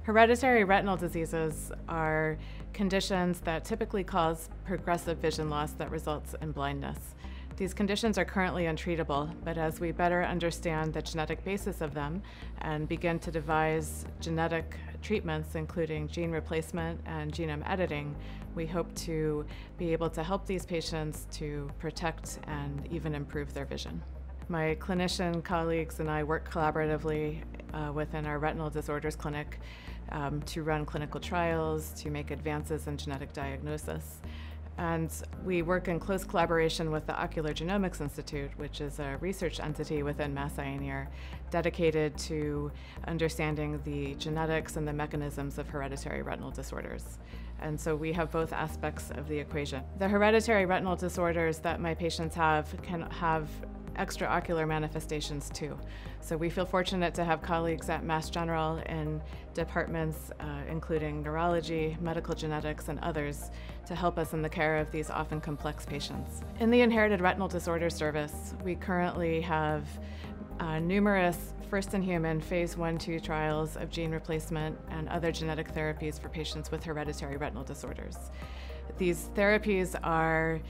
Hereditary retinal diseases are conditions that typically cause progressive vision loss that results in blindness. These conditions are currently untreatable, but as we better understand the genetic basis of them and begin to devise genetic treatments, including gene replacement and genome editing, we hope to be able to help these patients to protect and even improve their vision. My clinician colleagues and I work collaboratively within our retinal disorders clinic to run clinical trials, to make advances in genetic diagnosis. And we work in close collaboration with the Ocular Genomics Institute, which is a research entity within Mass Eye and Ear dedicated to understanding the genetics and the mechanisms of hereditary retinal disorders. And so we have both aspects of the equation. The hereditary retinal disorders that my patients have can have extraocular manifestations too. So we feel fortunate to have colleagues at Mass General in departments including neurology, medical genetics, and others to help us in the care of these often complex patients. In the Inherited Retinal Disorders Service, we currently have numerous first-in-human phase 1-2 trials of gene replacement and other genetic therapies for patients with hereditary retinal disorders. These therapies are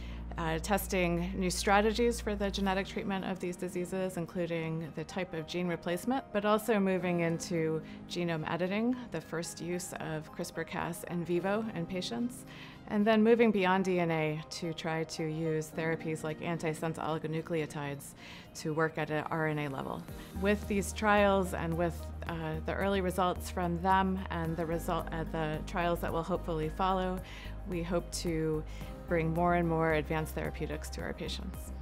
testing new strategies for the genetic treatment of these diseases, including the type of gene replacement, but also moving into genome editing, the first use of CRISPR-Cas in vivo in patients, and then moving beyond DNA to try to use therapies like antisense oligonucleotides to work at an RNA level. With these trials and with the early results from them and the trials that will hopefully follow, we hope to bring more and more advanced therapeutics to our patients.